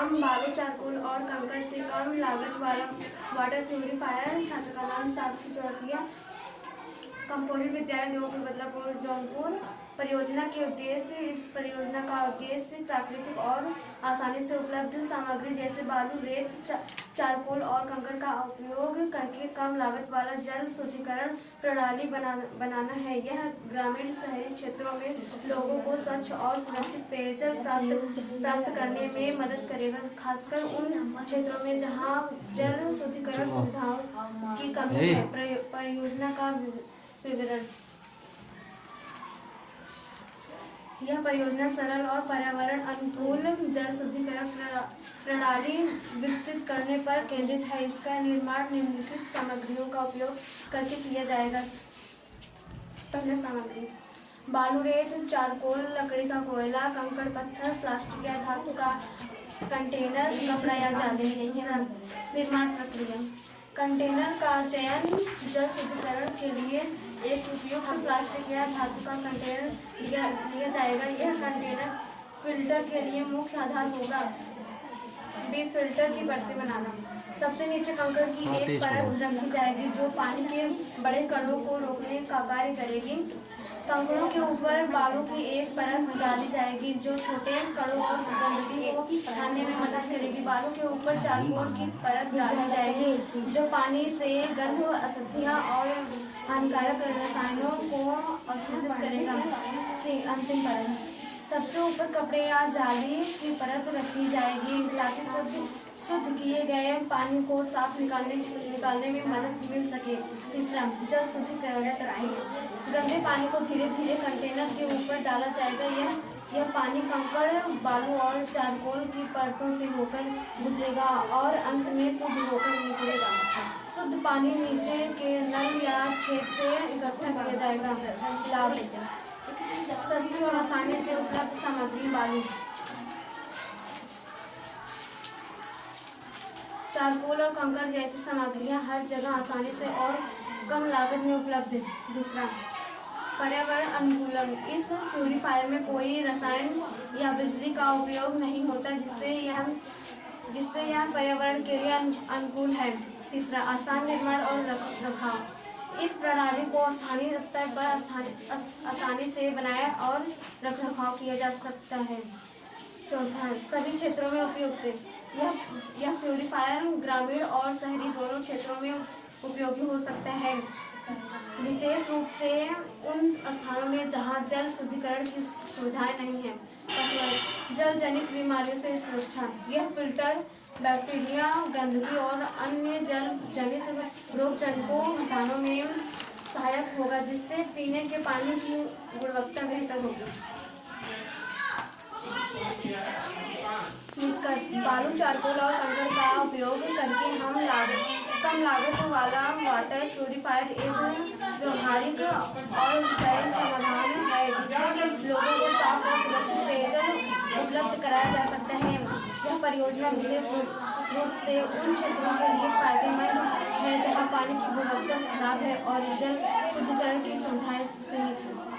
नाम बालू, चारकोल और कंकड़ से कम लागत वाला वाटर प्यूरिफायर। छात्र का नाम साक्षी चौरसिया, कंपोजिट विद्यालय देवपुर बदलापुर जौनपुर। परियोजना के उद्देश्य। इस परियोजना का उद्देश्य प्राकृतिक और आसानी से उपलब्ध सामग्री जैसे बालू, रेत, चारकोल और कंकड़ का उपयोग करके कम लागत वाला जल शुद्धिकरण प्रणाली बनाना है। यह ग्रामीण शहरी क्षेत्रों में लोगों को स्वच्छ और सुरक्षित पेयजल प्राप्त करने में मदद करेगा, खासकर उन क्षेत्रों में जहां जल शुद्धिकरण सुविधाओं की कमी है। परियोजना का विवरण। यह परियोजना सरल और पर्यावरण अनुकूल जल शुद्धिकरण प्रणाली विकसित करने पर केंद्रित है। इसका निर्माण निम्नलिखित सामग्रियों का उपयोग करके किया जाएगा। पहला सामग्री बालू, रेत, चारकोल, लकड़ी का कोयला, कंकड़ पत्थर, प्लास्टिक या धातु का कंटेनर, कपड़ा या जाली। निर्माण प्रक्रिया। कंटेनर का चयन। जल शुद्धिकरण के लिए एक उपयुक्त प्लास्टिक या धातु का कंटेनर लिया जाएगा। यह कंटेनर फिल्टर के लिए मुख्य आधार होगा। बी, फिल्टर की परतें बनाना। सबसे नीचे कंकड़ की एक परत रखी जाएगी जो पानी के बड़े कणों को रोकने का कार्य करेगी। कंकड़ों के ऊपर बालू की एक परत डाली जाएगी जो छोटे कणों और गंदगी को छानने में मदद करेगी। बालू के ऊपर चारकोल की परत डाली जाएगी जो पानी से गंध, अशुद्धियाँ और हानिकारक रसायनों को अवशोषित करेगा। अंतिम परत। सबसे ऊपर कपड़े या जाली की परत रखी जाएगी ताकि शुद्ध किए गए पानी को साफ निकालने में मदद मिल सके। तीसरा, जल शुद्धिकरण प्रक्रिया। गंदे पानी को धीरे धीरे कंटेनर के ऊपर डाला जाएगा। यह पानी कंकड़, बालू और चारकोल की परतों से होकर गुजरेगा और अंत में शुद्ध होकर निकलेगा। शुद्ध पानी नीचे के नल या छेद से इकट्ठा किया जाएगा। लाभ। सस्ती और आसानी से उपलब्ध सामग्री। बालू, चारकोल और कंकड़ जैसी सामग्रियां हर जगह आसानी से और कम लागत में उपलब्ध है। दूसरा, पर्यावरण अनुकूलन। इस प्यूरिफायर में कोई रसायन या बिजली का उपयोग नहीं होता जिससे यह पर्यावरण के लिए अनुकूल है। तीसरा, आसान निर्माण और रखरखाव। इस प्रणाली को स्थानीय स्तर पर आसानी से बनाया और रखरखाव किया जा सकता है। चौथा, सभी क्षेत्रों में उपयुक्त। यह प्यूरिफायर ग्रामीण और शहरी दोनों क्षेत्रों में उपयोगी हो सकता है, विशेष रूप से उन स्थानों में जहां जल शुद्धिकरण की सुविधाएं नहीं हैं। जल जनित बीमारियों से सुरक्षा। यह फिल्टर बैक्टीरिया, गंदगी और अन्य जल जनित रोगजनकों को हटाने में सहायक होगा, जिससे पीने के पानी की गुणवत्ता बेहतर होगी। निष्कर्ष। बालू, चारकोल और कंकड़ का उपयोग करके हम कम लागत वाला वाटर प्यूरिफायर एक व्यवहारिक और स्थायी समाधान है जिससे लोगों को साफ और सुरक्षित पेयजल उपलब्ध कराया जा सकता है। यह परियोजना विशेष रूप से उन क्षेत्रों के लिए फायदेमंद है जहां पानी की गुणवत्ता खराब है और जल शुद्धिकरण की सुविधाएं सीमित हैं।